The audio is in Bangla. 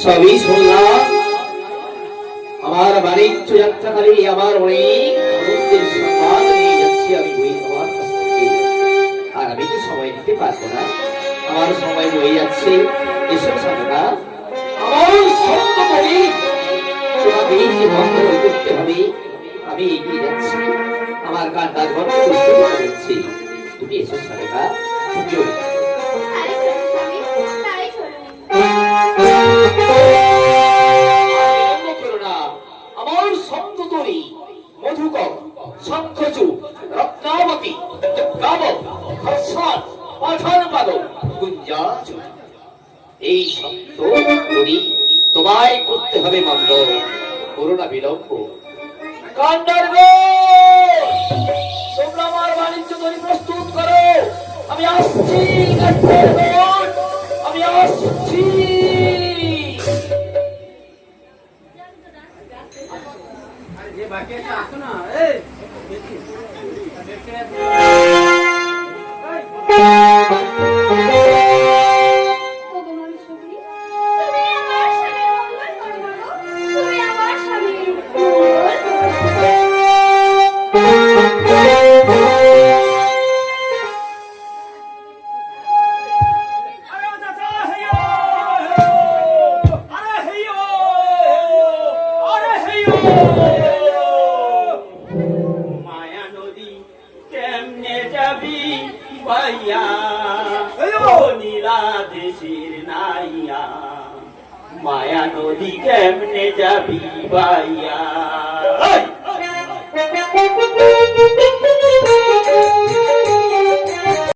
সবই শুনলাম। আমার বাণিজ্য যাত্রাকালে আমার অনেক আনন্দের সংবাদ নিয়ে যাচ্ছি আমি বই আমার কাছ থেকে। আর আমি তো সময় দিতে পারবো না, আমার সময় বয়ে যাচ্ছে। এসব সাধনা আমার সত্য করি তোমাকে যে বন্ধ করতে হবে। আমি এগিয়ে যাচ্ছি, আমার কান্নার গল্প বুঝতে পেরেছি। তুমি এসব সাধনা তুমিও আমার সন্ত তরি মধুকর শঙ্খচু রত্নাবতী গাবক হর্ষণ পাঠান পাদক গুঞ্জাচ এই সন্ত তরি তোমায় করতে হবে মঙ্গল। করোনা বিলম্ব কান্ডার তোমরা আমার বাণিজ্য তরি প্রস্তুত করো। আমি আসছি, আমি আসছি। বাকি একটা আসো না। মায়া নদী কেমনে যাবি বাইয়া